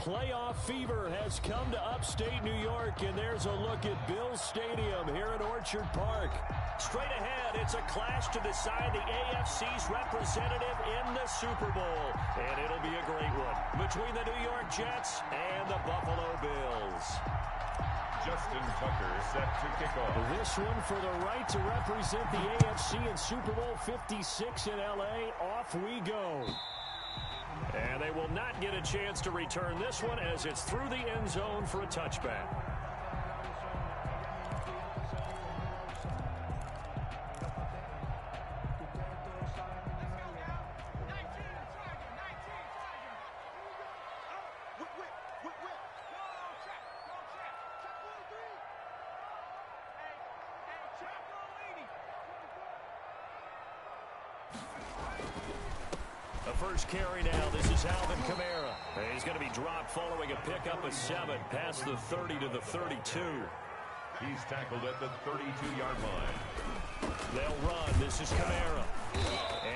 Playoff fever has come to upstate New York, and there's a look at Bills Stadium here at Orchard Park. Straight ahead, it's a clash to decide the AFC's representative in the Super Bowl, and it'll be a great one between the New York Jets and the Buffalo Bills. Justin Tucker set to kick off. This one for the right to represent the AFC in Super Bowl 56 in L.A. Off we go. And they will not get a chance to return this one as it's through the end zone for a touchback. The first carry now. This is Alvin Kamara. He's going to be dropped following a pickup of 7 past the 30 to the 32. He's tackled at the 32-yard line. They'll run. This is Kamara.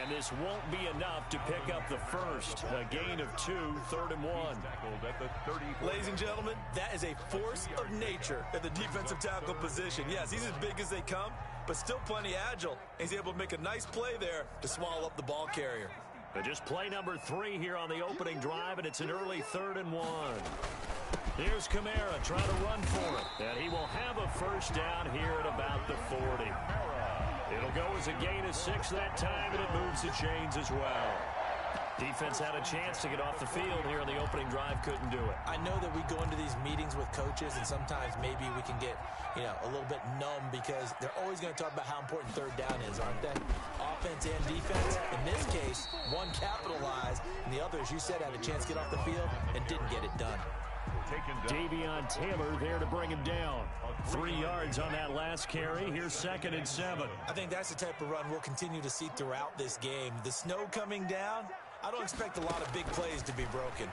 And this won't be enough to pick up the first. A gain of 2, 3rd and 1. Tackled at the 30. Ladies and gentlemen, that is a force of nature at the defensive tackle position. Yes, he's as big as they come, but still plenty agile. He's able to make a nice play there to swallow up the ball carrier. But just play number 3 here on the opening drive, and it's an early 3rd and 1. Here's Kamara trying to run for it. And he will have a first down here at about the 40. It'll go as a gain of 6 that time, and it moves the chains as well. Defense had a chance to get off the field here on the opening drive, couldn't do it. I know that we go into these meetings with coaches, and sometimes maybe we can get, a little bit numb because they're always going to talk about how important 3rd down is, aren't they? Offense and defense. In this case, one capitalized, and the other, as you said, had a chance to get off the field and didn't get it done. Davion Taylor there to bring him down. 3 yards on that last carry. Here's 2nd and 7. I think that's the type of run we'll continue to see throughout this game. The snow coming down, I don't expect a lot of big plays to be broken.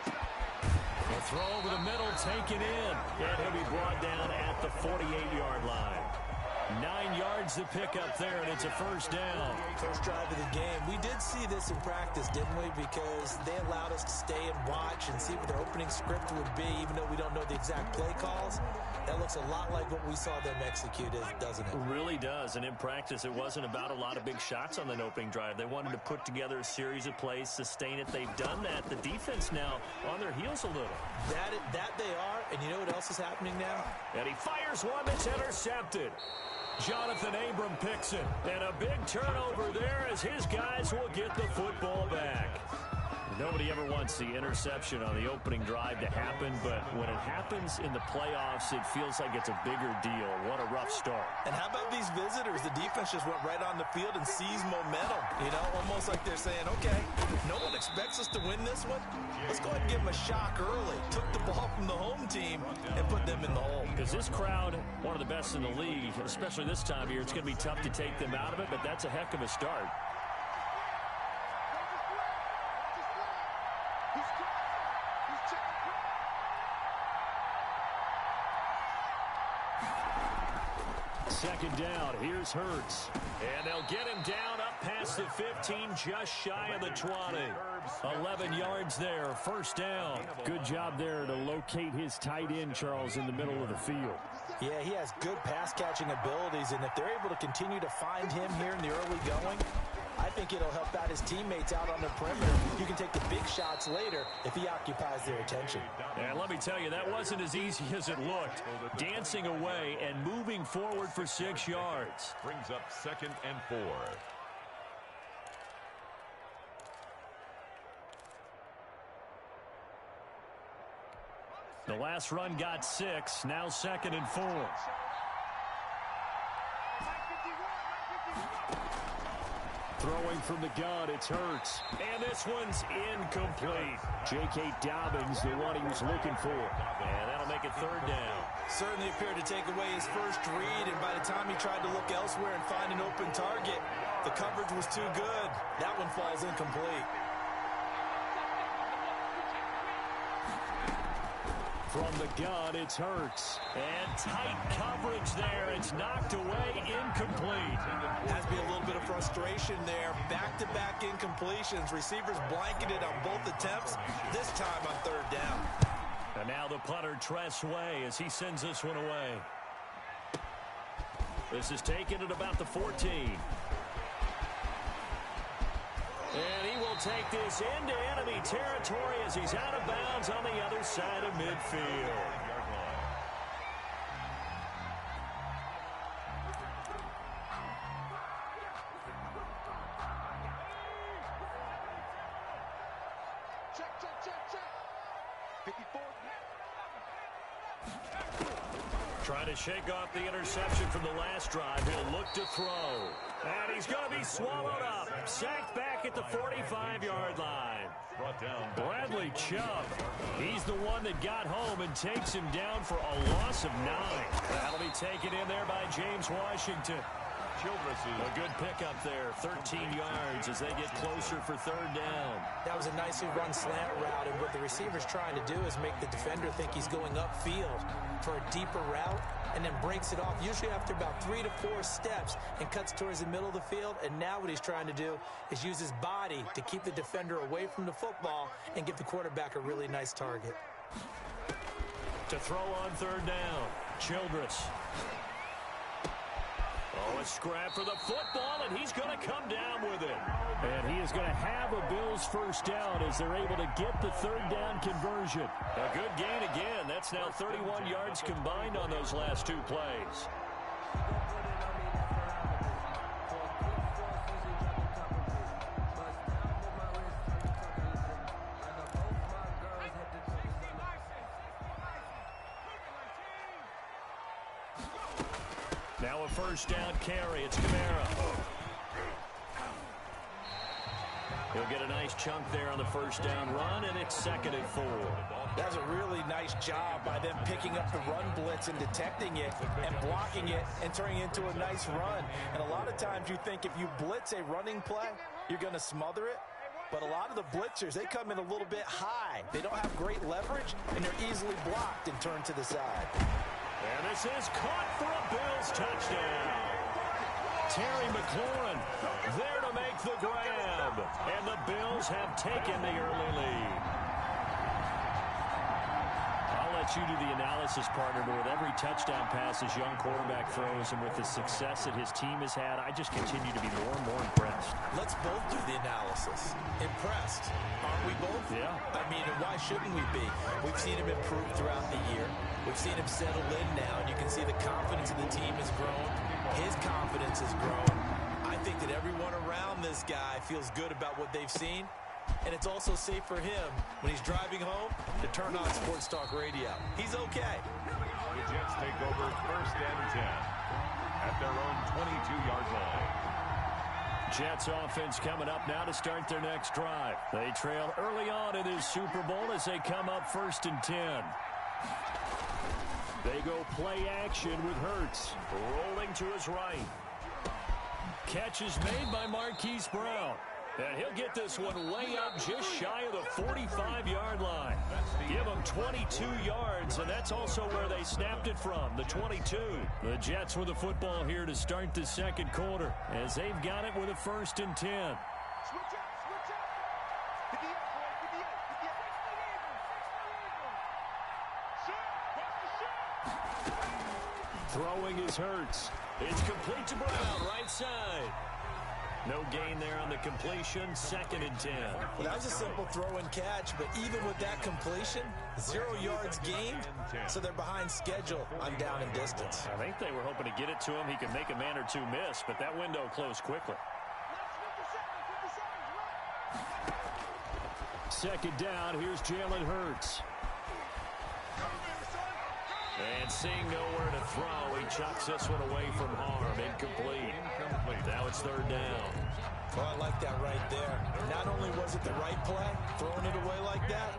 A throw over the middle, taken in. And he'll be brought down at the 48-yard line. 9 yards to pick up there, and it's a first down. First drive of the game. We did see this in practice, didn't we? Because they allowed us to stay and watch and see what their opening script would be, even though we don't know the exact play calls. That looks a lot like what we saw them execute, doesn't it? It really does, and in practice, it wasn't about a lot of big shots on that opening drive. They wanted to put together a series of plays, sustain it. They've done that. The defense now on their heels a little. That they are, and you know what else is happening now? And he fires one that's intercepted. Jonathan Abram picks it, and a big turnover there as his guys will get the football back. Nobody ever wants the interception on the opening drive to happen, but when it happens in the playoffs, it feels like it's a bigger deal. What a rough start. And how about these visitors? The defense just went right on the field and seized momentum. Almost like they're saying, okay, no one expects us to win this one. Let's go ahead and give them a shock early. Took the ball from the home team and put them in the hole. Because this crowd, one of the best in the league, especially this time of year, it's going to be tough to take them out of it, but that's a heck of a start. Second down, here's Hurts. And they'll get him down up past the 15, just shy of the 20. 11 yards there, first down. Good job there to locate his tight end, Charles, in the middle of the field. Yeah, he has good pass-catching abilities, and if they're able to continue to find him here in the early going, I think it'll help out his teammates out on the perimeter. You can take the big shots later if he occupies their attention. And let me tell you, that wasn't as easy as it looked. Dancing away and moving forward for 6 yards. Brings up 2nd and 4. The last run got 6, now 2nd and 4. Throwing from the gun, it's Hurts. And this one's incomplete. J.K. Dobbins, the one he was looking for. And that'll make it 3rd down. Certainly appeared to take away his first read, and by the time he tried to look elsewhere and find an open target, the coverage was too good. That one falls incomplete. From the gun, it's Hurts. And tight coverage there. It's knocked away, incomplete. Has to be a little bit of frustration there. Back-to-back incompletions. Receivers blanketed on both attempts, this time on third down. And now the punter, Tress Way, as he sends this one away. This is taken at about the 14. And he will take this into enemy territory as he's out of bounds on the other side of midfield. Check. 54. Trying to shake off the interception from the last drive. He'll look to throw. And he's going to be swallowed up. Sacked back at the 45-yard line. Brought down Bradley Chubb. He's the one that got home and takes him down for a loss of 9. That'll be taken in there by James Washington. A good pickup there, 13 yards as they get closer for third down. That was a nicely run slant route, and what the receiver's trying to do is make the defender think he's going upfield for a deeper route, and then breaks it off, usually after about 3 to 4 steps, and cuts towards the middle of the field. And now what he's trying to do is use his body to keep the defender away from the football and give the quarterback a really nice target. To throw on third down, Childress. Oh, a scrap for the football, and he's going to come down with it. And he is going to have a Bills first down as they're able to get the third down conversion. A good gain again. That's now 31 yards combined on those last 2 plays. Now a first down carry. It's Kamara. He'll get a nice chunk there on the first down run, and it's 2nd and 4. That's a really nice job by them picking up the run blitz and detecting it and blocking it and turning it into a nice run. And a lot of times you think if you blitz a running play, you're going to smother it. But a lot of the blitzers, they come in a little bit high. They don't have great leverage, and they're easily blocked and turned to the side. And this is caught for a Bills touchdown. Terry McLaurin there to make the grab. And the Bills have taken the early lead. I'll let you do the analysis, partner, but with every touchdown pass his young quarterback throws and with the success that his team has had, I just continue to be more and more impressed. Let's both do the analysis. Impressed. Aren't we both? Yeah. I mean, and why shouldn't we be? We've seen him improve throughout the year. We've seen him settle in now, and you can see the confidence of the team has grown. His confidence has grown. I think that everyone around this guy feels good about what they've seen, and it's also safe for him when he's driving home to turn on Sports Talk Radio. He's okay. The Jets take over 1st and 10 at their own 22-yard line. Jets offense coming up now to start their next drive. They trail early on in this Super Bowl as they come up 1st and 10. They go play action with Hurts. Rolling to his right. Catch is made by Marquise Brown. And he'll get this one way up just shy of the 45-yard line. Give him 22 yards, and that's also where they snapped it from, the 22. The Jets with the football here to start the 2nd quarter as they've got it with a 1st and 10. Switch out. Get the eight, boy. Get the eight. Throwing is Hurts. It's complete to Brown, right side. No gain there on the completion, 2nd and 10. Well, that was a simple throw and catch, but even with that completion, 0 yards gained, so they're behind schedule on down and distance. I think they were hoping to get it to him. He could make a man or two miss, but that window closed quickly. 2nd down, here's Jalen Hurts. And seeing nowhere to throw, he chucks this one away from harm. Incomplete. Now it's 3rd down. Well, I like that right there. Not only was it the right play, throwing it away like that,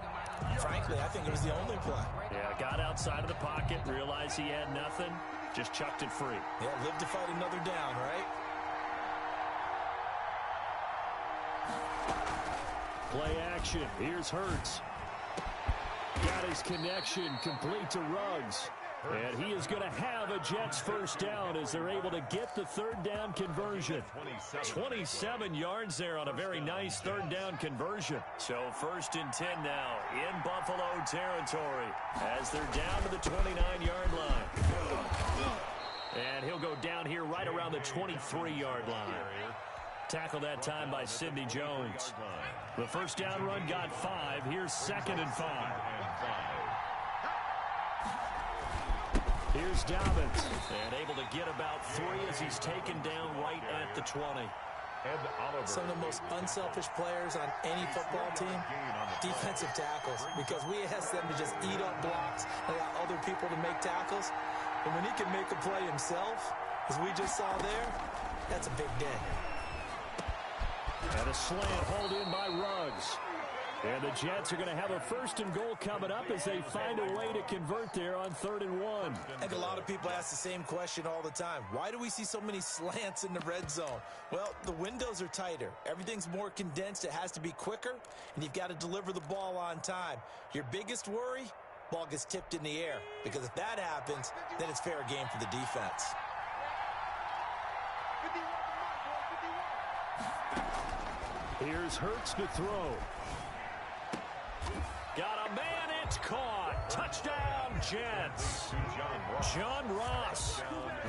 frankly, I think it was the only play. Yeah, got outside of the pocket, realized he had nothing, just chucked it free. Yeah, live to fight another down, right? Play action. Here's Hurts. Got his connection complete to Ruggs. And he is going to have a Jets first down as they're able to get the third down conversion. 27 yards there on a very nice third down conversion. So 1st and 10 now in Buffalo territory as they're down to the 29-yard line. And he'll go down here right around the 23-yard line. Tackled that time by Sidney Jones. The first down run got 5. Here's 2nd and 5. Here's Dobbins, and able to get about 3 as he's taken down right at the 20. Some of the most unselfish players on any football team, defensive tackles, because we ask them to just eat up blocks and allow other people to make tackles. And when he can make a play himself, as we just saw there, that's a big day. And a slant hauled in by Ruggs. And the Jets are going to have a 1st and goal coming up as they find a way to convert there on 3rd and 1. I think a lot of people ask the same question all the time. Why do we see so many slants in the red zone? Well, the windows are tighter. Everything's more condensed. It has to be quicker, and you've got to deliver the ball on time. Your biggest worry? Ball gets tipped in the air. Because if that happens, then it's fair game for the defense. Here's Hurts to throw. Got a man, it's caught. Touchdown, Jets. John Ross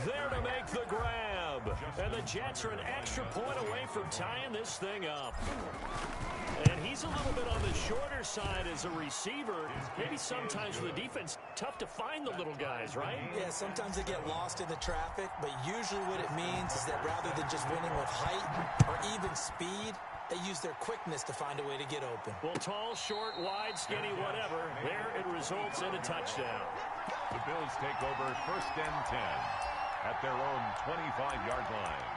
there to make the grab. And the Jets are an extra point away from tying this thing up. And he's a little bit on the shorter side as a receiver. Maybe sometimes for the defense, tough to find the little guys, right? Yeah, sometimes they get lost in the traffic, but usually what it means is that rather than just winning with height or even speed, they use their quickness to find a way to get open. Well, tall, short, wide, skinny, whatever. There it results in a touchdown. The Bills take over 1st and 10 at their own 25-yard line.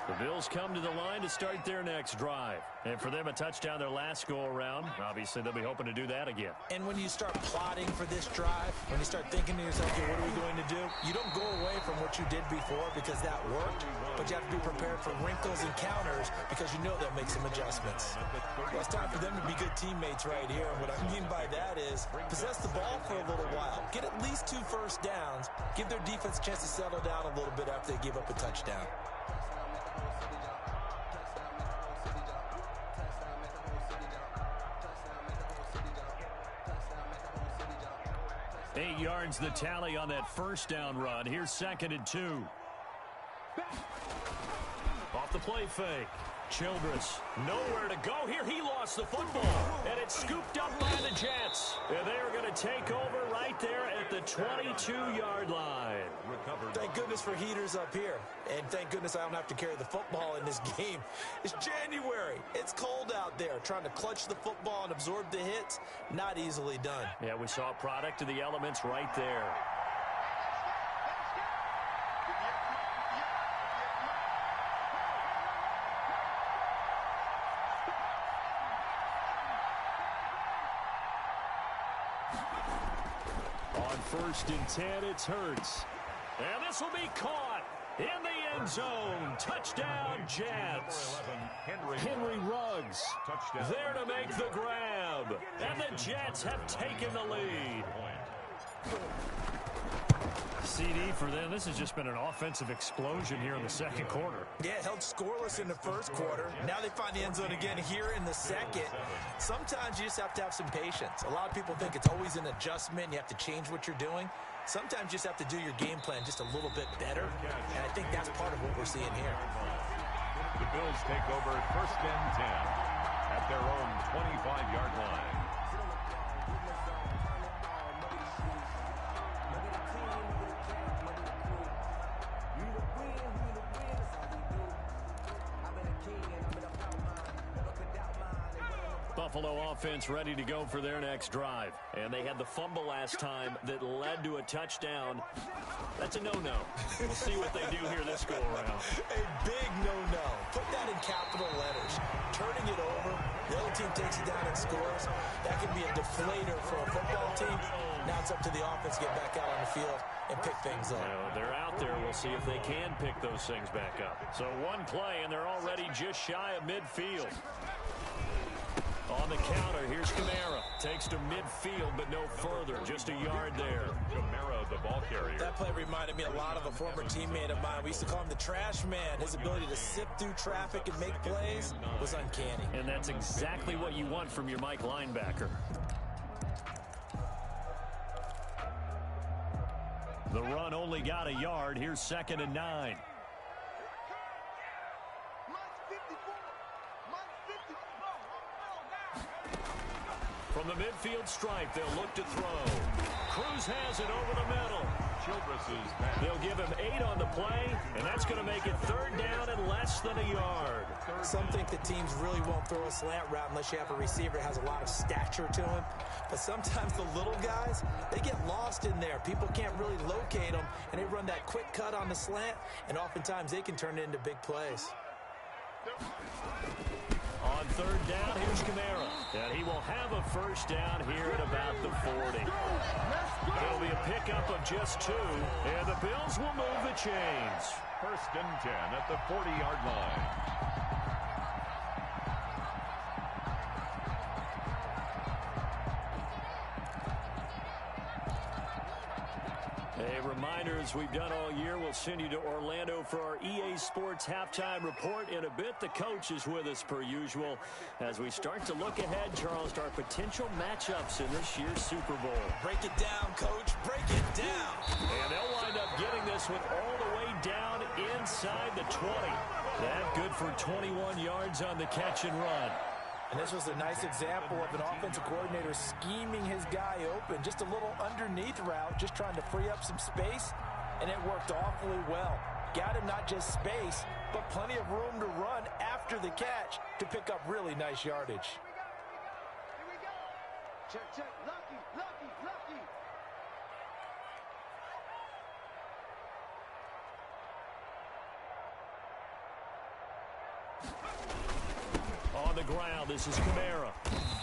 The Bills come to the line to start their next drive. And for them, a touchdown their last go-around. Obviously, they'll be hoping to do that again. And when you start plotting for this drive, when you start thinking to yourself, okay, what are we going to do? You don't go away from what you did before because that worked, but you have to be prepared for wrinkles and counters because you know they'll make some adjustments. Well, it's time for them to be good teammates right here. And what I mean by that is possess the ball for a little while. Get at least 2 first downs. Give their defense a chance to settle down a little bit after they give up a touchdown. 8 yards the tally on that first down run. Here's 2nd and 2. Off the play fake. Childress nowhere to go here. He lost the football, and it's scooped up by the Jets. And they are going to take over right there at the 22-yard line. Thank goodness for heaters up here. And thank goodness I don't have to carry the football in this game. It's January. It's cold out there. Trying to clutch the football and absorb the hits, not easily done. Yeah, we saw a product of the elements right there. On 1st and 10, it's Hurts. And this will be caught in the end zone. Touchdown, Jets. Henry Ruggs there to make the grab. And the Jets have taken the lead. CD for them. This has just been an offensive explosion here in the 2nd quarter. Yeah, held scoreless in the 1st quarter. Now they find the end zone again here in the 2nd. Sometimes you just have to have some patience. A lot of people think it's always an adjustment. You have to change what you're doing. Sometimes you just have to do your game plan just a little bit better. And I think that's part of what we're seeing here. The Bills take over 1st and 10 at their own 25-yard line. Buffalo offense ready to go for their next drive. And they had the fumble last time that led to a touchdown. That's a no-no. We'll see what they do here this go-around. A big no-no. Put that in capital letters. Turning it over, the other team takes it down and scores. That can be a deflator for a football team. Now it's up to the offense to get back out on the field and pick things up. Well, they're out there. We'll see if they can pick those things back up. So one play, and they're already just shy of midfield. Here's Kamara. Takes to midfield, but no further. Just a yard there. Kamara, the ball carrier. That play reminded me a lot of a former teammate of mine. We used to call him the trash man. His ability to sift through traffic and make plays was uncanny. And that's exactly what you want from your Mike linebacker. The run only got a yard. Here's 2nd and 9. From the midfield stripe, they'll look to throw. Cruz has it over the middle. Childress's pass. They'll give him 8 on the play, and that's going to make it 3rd down and less than a yard. Some think the teams really won't throw a slant route unless you have a receiver that has a lot of stature to him. But sometimes the little guys, they get lost in there. People can't really locate them, and they run that quick cut on the slant, and oftentimes they can turn it into big plays. On 3rd down, here's Kamara. And he will have a 1st down here at about the 40. It'll be a pickup of just 2, and the Bills will move the chains. 1st and 10 at the 40-yard line. A reminder, as we've done all year, we'll send you to Orlando for our EA Sports halftime report. In a bit, the coach is with us per usual as we start to look ahead, Charles, to our potential matchups in this year's Super Bowl. Break it down, coach. Break it down. And they'll wind up getting this one all the way down inside the 20. That good for 21 yards on the catch and run. And this was a nice example of an offensive coordinator scheming his guy open. Just a little underneath route, just trying to free up some space, and it worked awfully well. Got him not just space, but plenty of room to run after the catch to pick up really nice yardage. Here we go. Check, check. Lucky, lucky, lucky. On the ground, this is Kamara.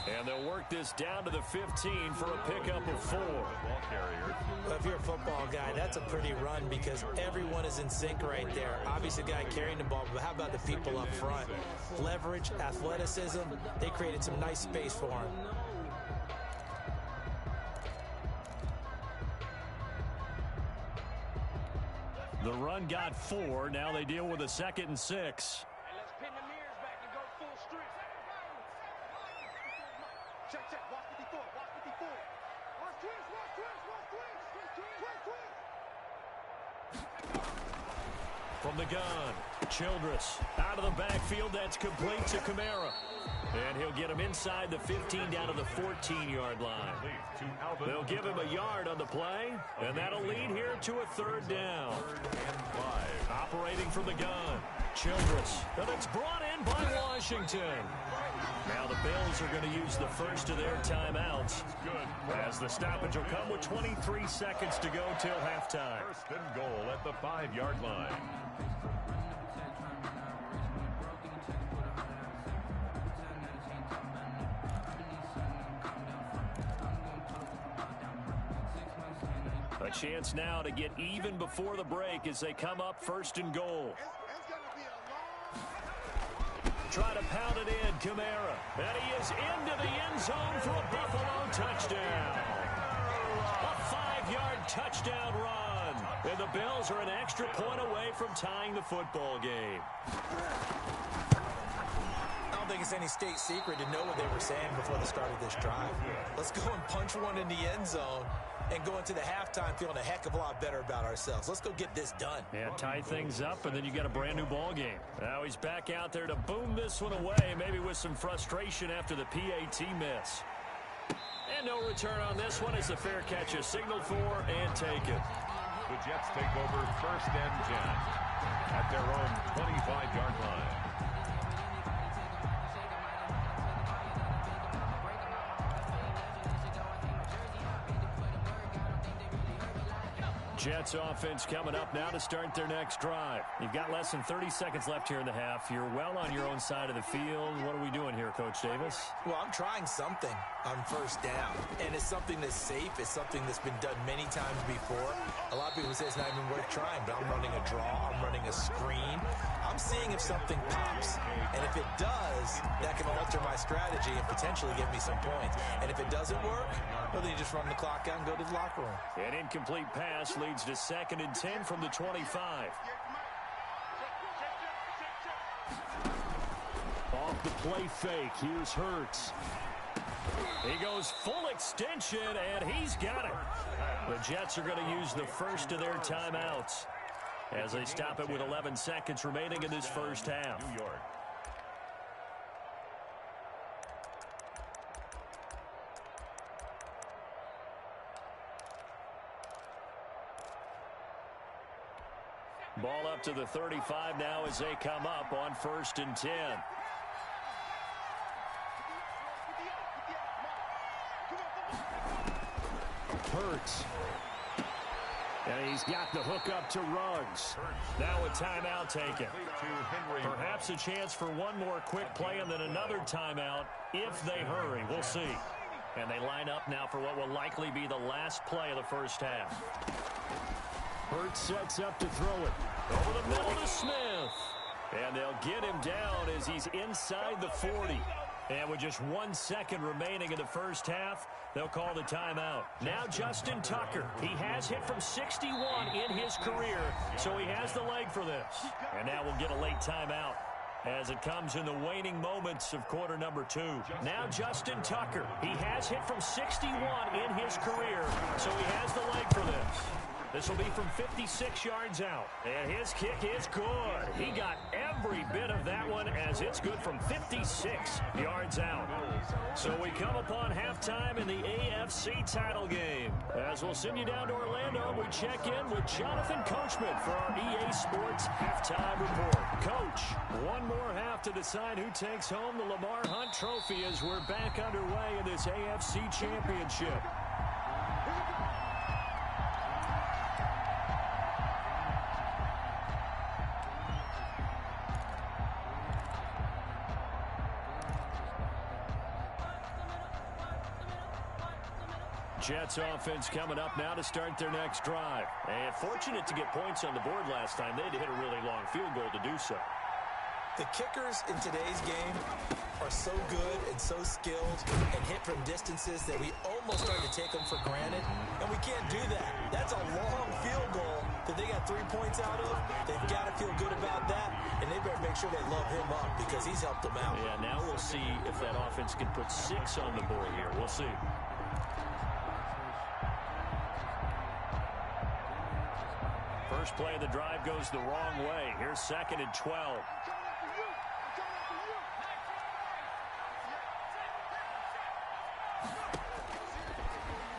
And they'll work this down to the 15 for a pickup of 4. Ball carrier. Well, if you're a football guy, that's a pretty run because everyone is in sync right there. Obviously, the guy carrying the ball, but how about the people up front? Leverage, athleticism, they created some nice space for him. The run got 4. Now they deal with a 2nd and 6. And let's pin the mirrors back and go full strength. Check, check. Watch 54. Watch 54. Watch twist. Watch twist. Watch twist. Twist, twist. From the gun, Childress out of the backfield. That's complete to Kamara. And he'll get him inside the 15 down to the 14-yard line. They'll give him a yard on the play, and that'll lead here to a 3rd down. 3rd and 5. Operating from the gun, Childress. And it's brought in by Washington. Now the Bills are going to use the first of their timeouts. As the stoppage will come with 23 seconds to go till halftime. 1st and goal at the 5-yard line. A chance now to get even before the break as they come up 1st and goal. It's going to be a long... Try to pound it in, Kamara. And he is into the end zone for a Buffalo touchdown. A 5-yard touchdown run. And the Bills are an extra point away from tying the football game. I don't think it's any state secret to know what they were saying before the start of this drive. Let's go and punch one in the end zone and go into the halftime feeling a heck of a lot better about ourselves. Let's go get this done. Yeah, tie things up, and then you got a brand-new ball game. Now he's back out there to boom this one away, maybe with some frustration after the PAT miss. And no return on this one as the fair catch is signaled for and taken. The Jets take over 1st and 10 at their own 25-yard line. Jets offense coming up now to start their next drive. You've got less than 30 seconds left here in the half. You're well on your own side of the field. What are we doing here, Coach Davis? Well, I'm trying something on first down, and it's something that's safe. It's something that's been done many times before. A lot of people say it's not even worth trying, but I'm running a draw. I'm running a screen. I'm seeing if something pops, and if it does, that can alter my strategy and potentially get me some points. And if it doesn't work, well, then you just run the clock out and go to the locker room. An incomplete pass leads to 2nd and 10 from the 25. Off the play fake, here's Hurts. He goes full extension, and he's got it. The Jets are going to use the first of their timeouts as they stop it with 11 seconds remaining in this first half. New York. Ball up to the 35 now as they come up on 1st and 10. Hurts. And he's got the hook up to Ruggs. Now a timeout taken. Perhaps a chance for one more quick play and then another timeout if they hurry. We'll see. And they line up now for what will likely be the last play of the first half. Hurts sets up to throw it. Over the middle to Smith. And they'll get him down as he's inside the 40. And with just 1 second remaining in the first half, they'll call the timeout. Now Justin Tucker. He has hit from 61 in his career, so he has the leg for this. And now we'll get a late timeout as it comes in the waning moments of quarter number 2. Now Justin Tucker. He has hit from 61 in his career, so he has the leg for this. This will be from 56 yards out. And his kick is good. He got every bit of that one as it's good from 56 yards out. So we come upon halftime in the AFC title game. As we'll send you down to Orlando, we check in with Jonathan Coachman for our EA Sports Halftime Report. Coach, one more half to decide who takes home the Lamar Hunt Trophy as we're back underway in this AFC Championship. Jets offense coming up now to start their next drive. And fortunate to get points on the board last time. They had to hit a really long field goal to do so. The kickers in today's game are so good and so skilled and hit from distances that we almost start to take them for granted, and we can't do that. That's a long field goal that they got 3 points out of. They've got to feel good about that, and they better make sure they love him up because he's helped them out. Yeah, now we'll see if that offense can put 6 on the board here. We'll see. First play of the drive goes the wrong way. Here's 2nd and 12.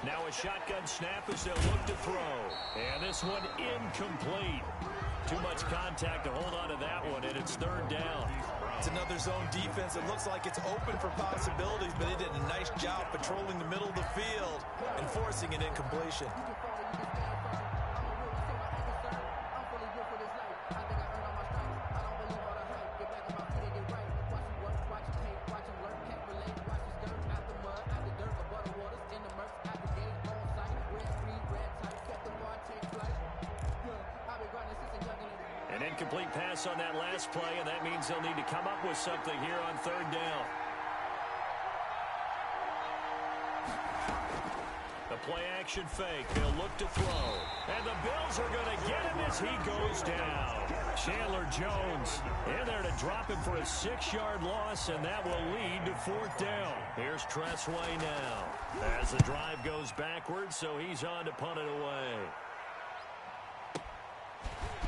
Now a shotgun snap as they'll look to throw. And this one incomplete. Too much contact to hold on to that one, and it's 3rd down. It's another zone defense. It looks like it's open for possibilities, but they did a nice job patrolling the middle of the field and forcing an incompletion. An incomplete pass on that last play, and that means they'll need to come up with something here on 3rd down. The play action fake. They'll look to throw. And the Bills are going to get him as he goes down. Chandler Jones in there to drop him for a 6-yard loss, and that will lead to 4th down. Here's Tressway now as the drive goes backwards, so he's on to punt it away.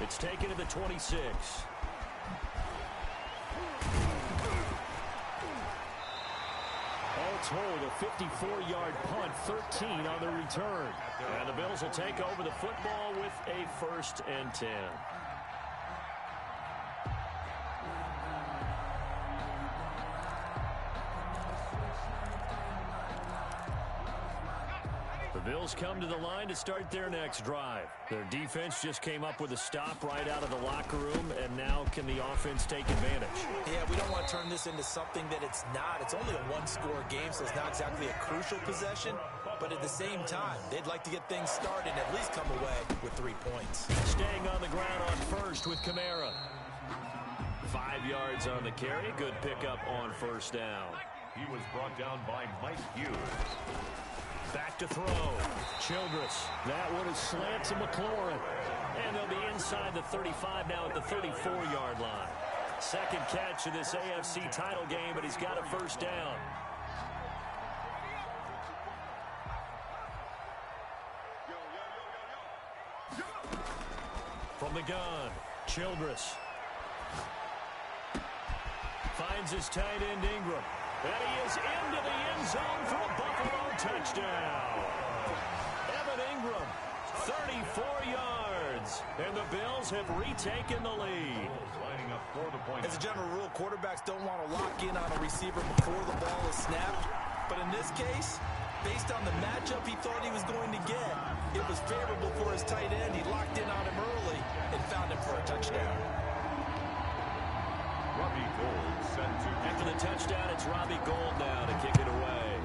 It's taken to the 26. All told, a 54-yard punt, 13 on the return. And the Bills will take over the football with a 1st and 10. The Bills come to the line to start their next drive. Their defense just came up with a stop right out of the locker room, and now can the offense take advantage? Yeah, we don't want to turn this into something that it's not. It's only a one-score game, so it's not exactly a crucial possession. But at the same time, they'd like to get things started and at least come away with 3 points. Staying on the ground on first with Kamara. 5 yards on the carry. Good pickup on first down. He was brought down by Mike Hughes. Back to throw. Childress. That one is slant to McLaurin. And they'll be inside the 35 now at the 34-yard line. Second catch of this AFC title game, but he's got a first down. From the gun, Childress. Finds his tight end Ingram. And he is into the end zone for a Buffalo touchdown. Evan Ingram, 34 yards. And the Bills have retaken the lead. Lining up for the point. As a general rule, quarterbacks don't want to lock in on a receiver before the ball is snapped. But in this case, based on the matchup he thought he was going to get, it was favorable for his tight end. He locked in on him early and found him for a touchdown. Robbie Gould sent to... After the touchdown, it's Robbie Gould now to kick it away.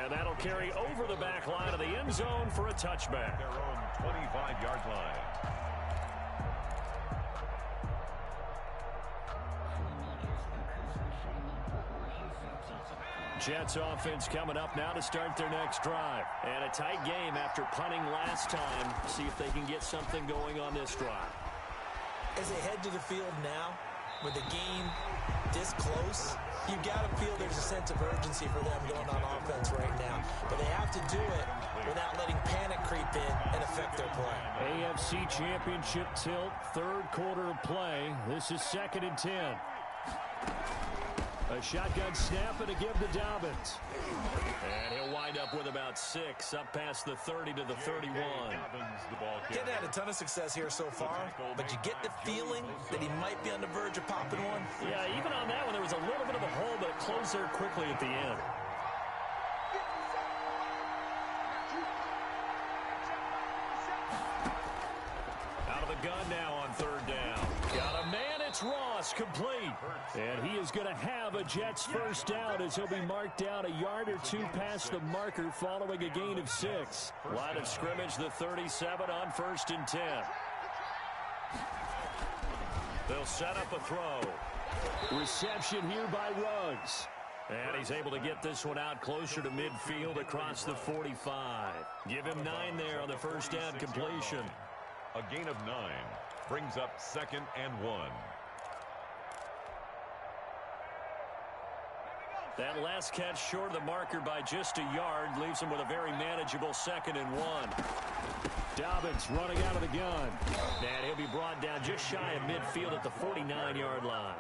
And that'll carry over the back line of the end zone for a touchback. Their own 25-yard line. Jets offense coming up now to start their next drive. And a tight game after punting last time. See if they can get something going on this drive. As they head to the field now, with the game this close, you got to feel there's a sense of urgency for them going on offense right now. But they have to do it without letting panic creep in and affect their play. AFC Championship tilt, third quarter of play. This is 2nd and 10. A shotgun snap and a give to Dobbins. And he'll wind up with about 6, up past the 30 to the 31. Getting had a ton of success here so far, but you get the feeling that he might be on the verge of popping one. Yeah, even on that one, there was a little bit of a hole, but it closed there quickly at the end. Out of the gun now on 3rd down. Got a man. It's Ross, complete. And he is going to have a Jets first down as he'll be marked down a yard or 2 past the marker following a gain of 6. Line of scrimmage, the 37 on 1st and 10. They'll set up a throw. Reception here by Ruggs. And he's able to get this one out closer to midfield across the 45. Give him 9 there on the first down completion. A gain of 9 brings up 2nd and 1. That last catch short of the marker by just a yard leaves him with a very manageable 2nd and 1. Dobbins running out of the gun. And he'll be brought down just shy of midfield at the 49-yard line.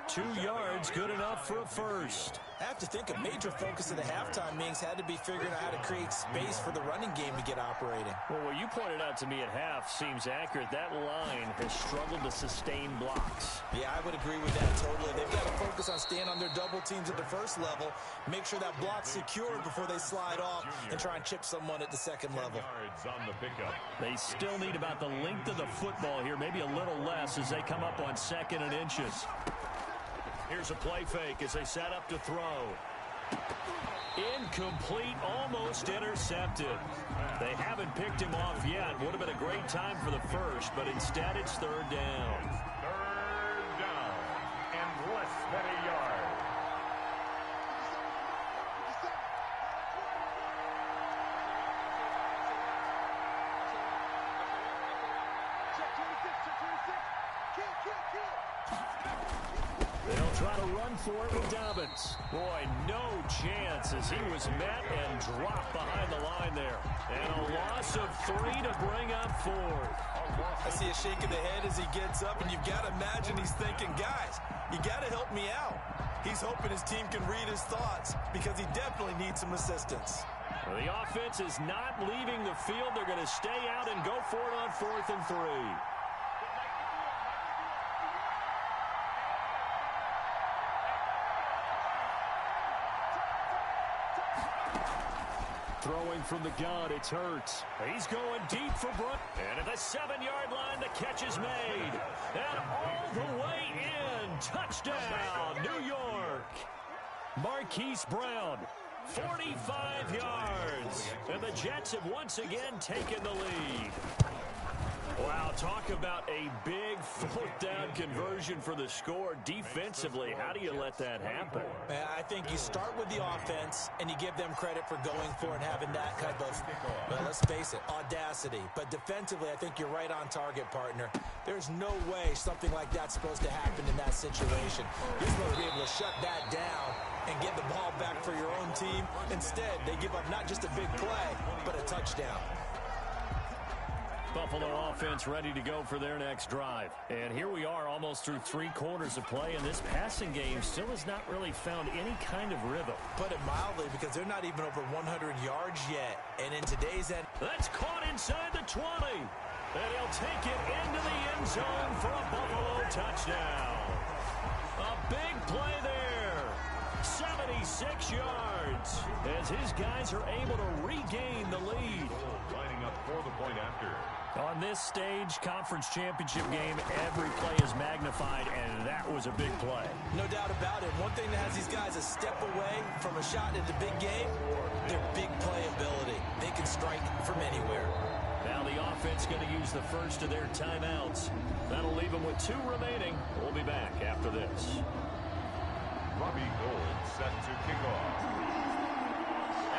2 yards, good enough for a first. I have to think a major focus of the halftime meetings had to be figuring out how to create space for the running game to get operating. Well, what you pointed out to me at half seems accurate. That line has struggled to sustain blocks. Yeah, I would agree with that totally. They've got to focus on staying on their double teams at the first level, make sure that block's secured before they slide off and try and chip someone at the second level. Yards on the pickup. They still need about the length of the football here, maybe a little less as they come up on 2nd and inches. Here's a play fake as they set up to throw. Incomplete, almost intercepted. They haven't picked him off yet. Would have been a great time for the first, but instead it's 3rd down. 3rd down and less than a yard. They'll try to run for it with Dobbins. Boy, no chance as he was met and dropped behind the line there. And a loss of 3 to bring up 4th. I see a shake of the head as he gets up, and you've got to imagine he's thinking, guys, you got to help me out. He's hoping his team can read his thoughts because he definitely needs some assistance. Well, the offense is not leaving the field. They're going to stay out and go for it on 4th and 3. throwing from the gun, it's Hurts. He's going deep for Brook. And at the 7-yard line, the catch is made. And all the way in. Touchdown, New York. Marquise Brown, 45 yards. And the Jets have once again taken the lead. Wow, talk about a big 4th down conversion for the score. Defensively, how do you let that happen? I think you start with the offense, and you give them credit for going for it and having that kind of, well, let's face it, audacity. But defensively, I think you're right on target, partner. There's no way something like that's supposed to happen in that situation. You're supposed to be able to shut that down and get the ball back for your own team. Instead, they give up not just a big play, but a touchdown. Buffalo offense ready to go for their next drive. And here we are almost through 3 quarters of play, and this passing game still has not really found any kind of rhythm. Put it mildly, because they're not even over 100 yards yet. And in today's end, that's caught inside the 20. And he'll take it into the end zone for a Buffalo touchdown. A big play there. 76 yards as his guys are able to regain the lead. Lining up for the point after. On this stage, conference championship game, every play is magnified, and that was a big play. No doubt about it. One thing that has these guys a step away from a shot at the big game, their big play ability. They can strike from anywhere. Now the offense going to use the first of their timeouts. That'll leave them with 2 remaining. We'll be back after this. Robbie Gould set to kick off.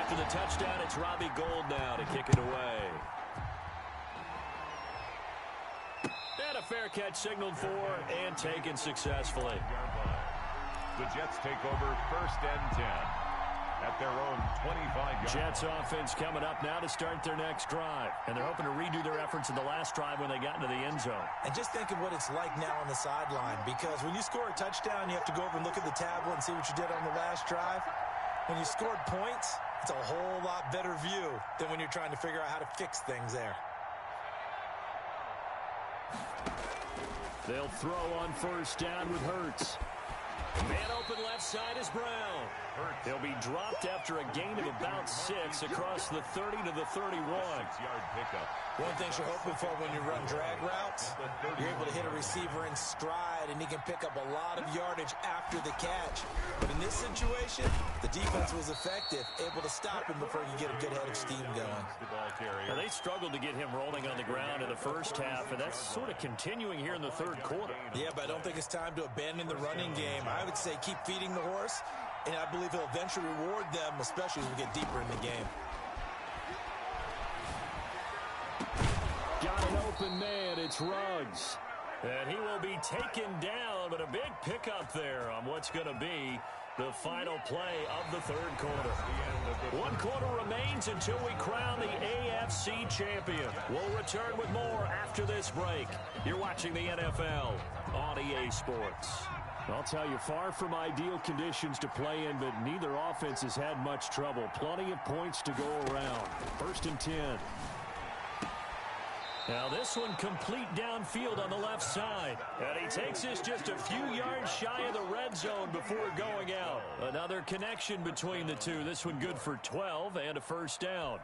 After the touchdown, it's Robbie Gould now to kick it away. And a fair catch signaled for and taken successfully. The Jets take over 1st and 10 at their own 25-yard. Jets offense coming up now to start their next drive. And they're hoping to redo their efforts in the last drive when they got into the end zone. And just think of what it's like now on the sideline, because when you score a touchdown, you have to go over and look at the tablet and see what you did on the last drive. When you scored points, it's a whole lot better view than when you're trying to figure out how to fix things there. They'll throw on 1st down with Hurts. Man open left side is Brown. He'll be dropped after a gain of about 6 across the 30 to the 31. 6-yard pickup. One thing you're hoping for when you run drag routes, you're able to hit a receiver in stride, and he can pick up a lot of yardage after the catch. But in this situation, the defense was effective, able to stop him before you get a good head of steam going. Now, they struggled to get him rolling on the ground in the first half, and that's sort of continuing here in the 3rd quarter. Yeah, but I don't think it's time to abandon the running game. I would say keep feeding the horse, and I believe he'll eventually reward them, especially as we get deeper in the game. Got an open man, it's Ruggs. And he will be taken down, but a big pickup there on what's going to be the final play of the 3rd quarter. 1 quarter remains until we crown the AFC champion. We'll return with more after this break. You're watching the NFL on EA Sports. I'll tell you, far from ideal conditions to play in, but neither offense has had much trouble. Plenty of points to go around. 1st and 10. Now this one complete downfield on the left side. And he takes this just a few yards shy of the red zone before going out. Another connection between the two. This one good for 12 and a 1st down.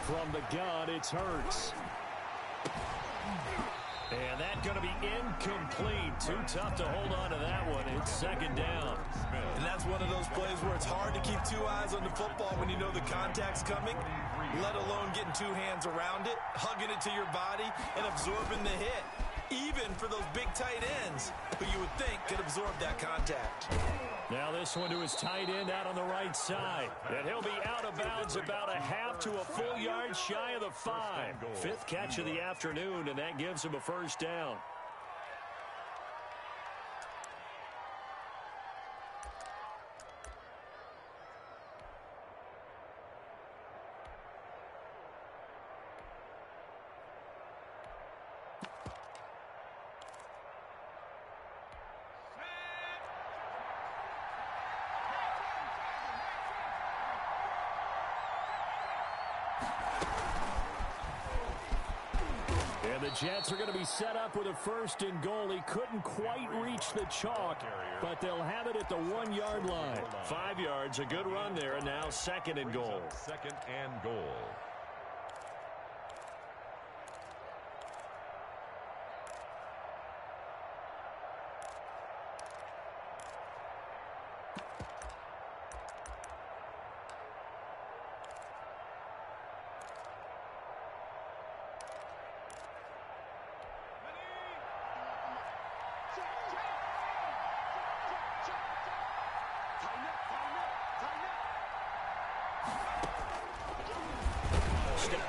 From the gun, it's Hurts. And that's going to be incomplete. Too tough to hold on to that one. It's 2nd down. And that's one of those plays where it's hard to keep 2 eyes on the football when you know the contact's coming, let alone getting 2 hands around it, hugging it to your body, and absorbing the hit. Even for those big tight ends who you would think could absorb that contact. Now this one to his tight end out on the right side. And he'll be out of bounds about a half to a full yard shy of the 5. 5th catch of the afternoon, and that gives him a 1st down. And the Jets are going to be set up with a 1st and goal. He couldn't quite reach the chalk, but they'll have it at the 1-yard line. 5 yards, a good run there, and now 2nd and goal. 2nd and goal.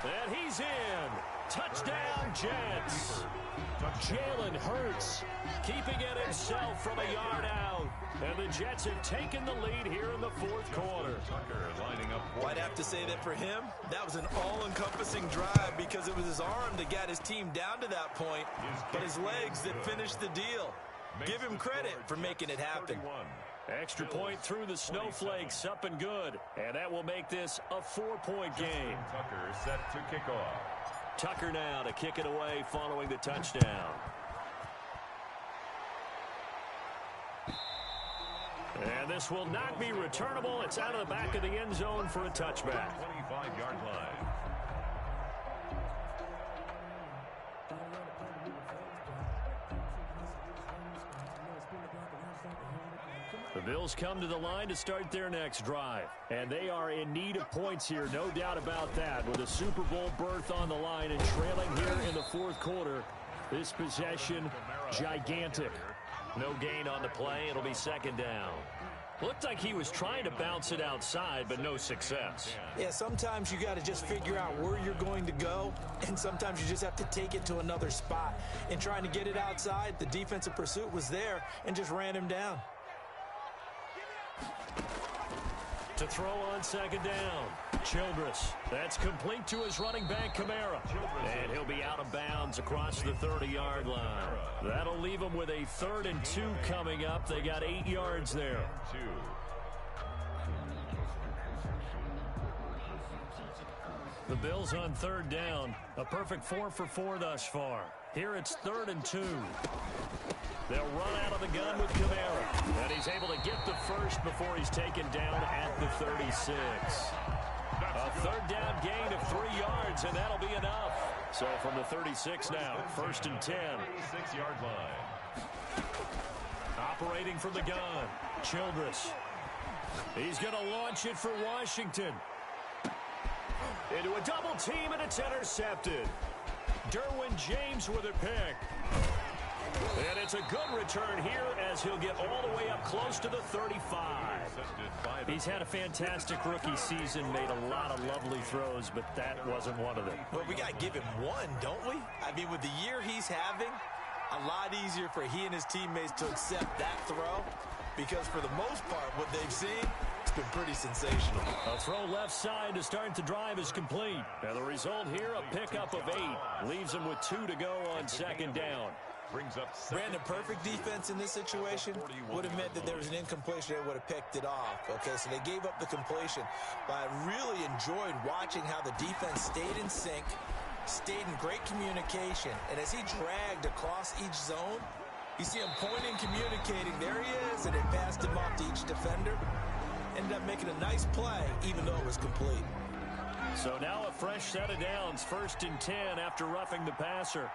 And he's in. Touchdown, Jets. Jalen Hurts keeping it himself from a yard out. And the Jets have taken the lead here in the 4th quarter. Tucker lining up. I'd have to say that for him, that was an all-encompassing drive because it was his arm that got his team down to that point, but his legs that finished the deal. Give him credit for making it happen. Extra point through the snowflakes, up and good. And that will make this a 4-point game. Tucker set to kick off. Tucker now to kick it away following the touchdown. And this will not be returnable. It's out of the back of the end zone for a touchback. 25-yard line. The Bills come to the line to start their next drive. And they are in need of points here, no doubt about that. With a Super Bowl berth on the line and trailing here in the 4th quarter. This possession, gigantic. No gain on the play. It'll be 2nd down. Looked like he was trying to bounce it outside, but no success. Yeah, sometimes you got to just figure out where you're going to go, and sometimes you just have to take it to another spot. In trying to get it outside, the defensive pursuit was there and just ran him down. To throw on 2nd down. Childress. That's complete to his running back, Kamara. And he'll be out of bounds across the 30-yard line. That'll leave him with a 3rd and 2 coming up. They got 8 yards there. The Bills on 3rd down. A perfect 4 for 4 thus far. Here it's 3rd and 2. They'll run out of the gun with Kamara. And he's able to get the first before he's taken down at the 36. A 3rd down gain of 3 yards, and that'll be enough. So from the 36 now, 1st and 10. 36-yard line. Operating from the gun, Childress. He's going to launch it for Washington. Into a double team, and it's intercepted. Derwin James with a pick. And it's a good return here as he'll get all the way up close to the 35. He's had a fantastic rookie season, made a lot of lovely throws, but that wasn't one of them. Well, we got to give him one, don't we? I mean, with the year he's having, a lot easier for he and his teammates to accept that throw because for the most part, what they've seen, it's been pretty sensational. A throw left side to start the drive is complete. And the result here, a pickup of 8. Leaves him with 2 to go on 2nd down. Brings up Brandon, perfect defense in this situation would have meant that there was an incompletion. They would have picked it off. Okay, so they gave up the completion. But I really enjoyed watching how the defense stayed in sync, stayed in great communication. And as he dragged across each zone, you see him pointing, communicating. There he is, and they passed him off to each defender. Ended up making a nice play, even though it was complete. So now a fresh set of downs, 1st and 10 after roughing the passer.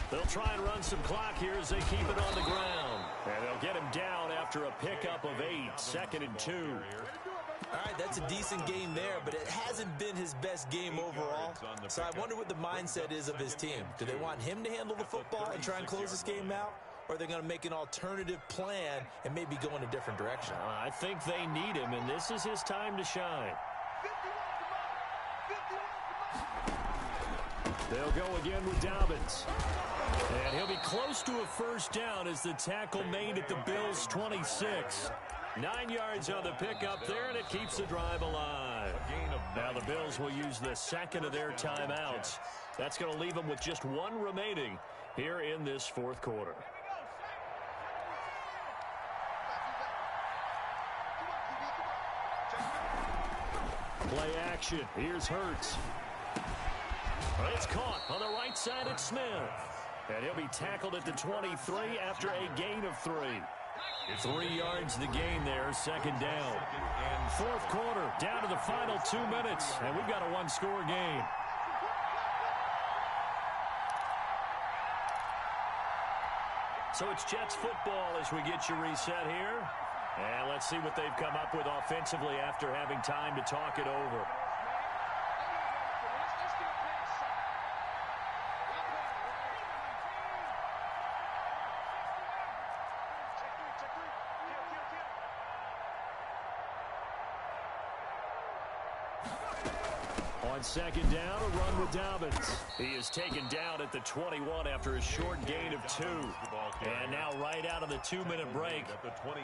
They'll try and run some clock here as they keep it on the ground. And they'll get him down after a pickup of 8, 2nd and 2. All right, that's a decent game there, but it hasn't been his best game overall. So I wonder what the mindset is of his team. Do they want him to handle the football and try and close this game out? Or are they going to make an alternative plan and maybe go in a different direction? I think they need him, and this is his time to shine. They'll go again with Dobbins. And he'll be close to a 1st down as the tackle made at the Bills' 26. 9 yards on the pickup there, and it keeps the drive alive. A gain of Now the Bills will use the second of their timeouts. That's going to leave them with just one remaining here in this fourth quarter. Play action. Here's Hurts. It's caught on the right side at Smith. And he'll be tackled at the 23 after a gain of 3. 3 yards the gain there, second down. Fourth quarter, down to the final 2 minutes, and we've got a one-score game. So it's Jets football as we get you reset here. And let's see what they've come up with offensively after having time to talk it over. On second down, a run with Dobbins. He is taken down at the 21 after a short gain of 2. And now right out of the 2-minute break,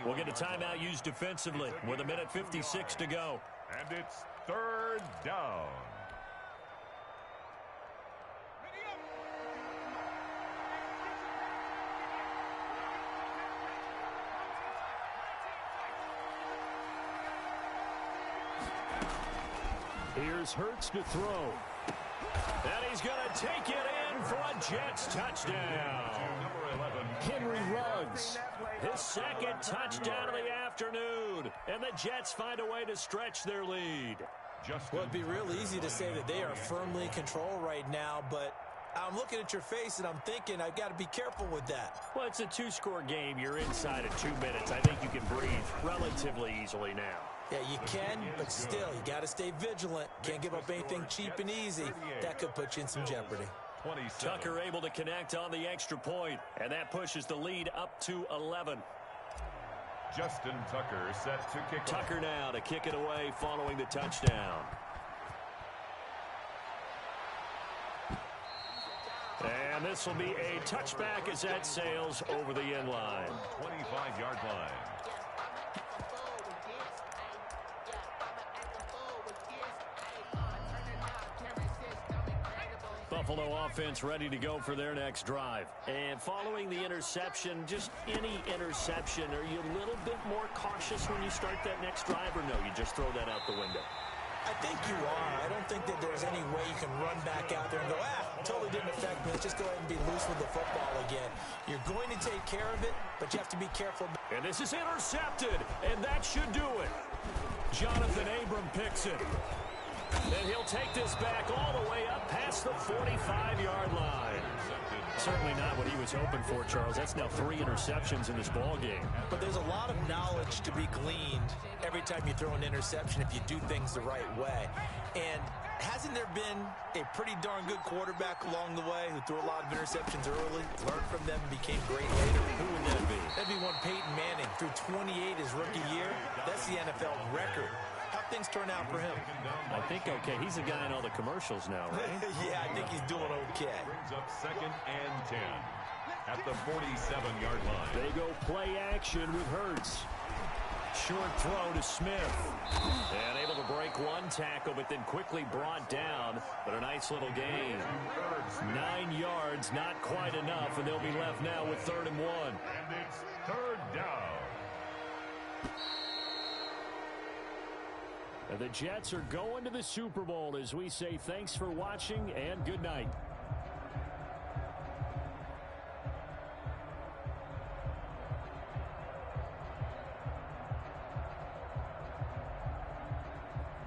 we'll get a timeout used defensively with 1:56 to go. And it's third down. Here's Hurts to throw. And he's going to take it in for a Jets touchdown. Henry Ruggs, his second touchdown of the afternoon. And the Jets find a way to stretch their lead. Well, it'd be real easy to say that they are firmly in control right now, but I'm looking at your face and I'm thinking I've got to be careful with that. Well, it's a 2-score game. You're inside of 2 minutes. I think you can breathe relatively easily now. Yeah, you can, but still, you got to stay vigilant. Can't give up anything cheap and easy. That could put you in some jeopardy. Tucker able to connect on the extra point, and that pushes the lead up to 11. Justin Tucker set to kick. Tucker now to kick it away following the touchdown. And this will be a touchback as that sails over the end line. 25-yard line. Buffalo offense ready to go for their next drive. And following the interception, just any interception, are you a little bit more cautious when you start that next drive, or no, you just throw that out the window? I think you are. I don't think that there's any way you can run back out there and go, totally didn't affect me. Let's just go ahead and be loose with the football again. You're going to take care of it, but you have to be careful. And this is intercepted, and that should do it. Jonathan Abram picks it. And he'll take this back all the way up past the 45-yard line. Certainly not what he was hoping for, Charles. That's now 3 interceptions in this ball game. But there's a lot of knowledge to be gleaned every time you throw an interception if you do things the right way. And hasn't there been a pretty darn good quarterback along the way who threw a lot of interceptions early, learned from them, and became great later? Who would that be? That'd be one Peyton Manning. Threw 28 his rookie year. That's the NFL record. How'd things turn out for him? I think okay. He's the guy in all the commercials now, right? Yeah, I think he's doing okay. Brings up second and 10 at the 47-yard line. They go play action with Hurts. Short throw to Smith. And able to break one tackle, but then quickly brought down. But a nice little gain. 9 yards, not quite enough, and they'll be left now with 3rd and 1. And it's third down. And the Jets are going to the Super Bowl as we say thanks for watching and good night.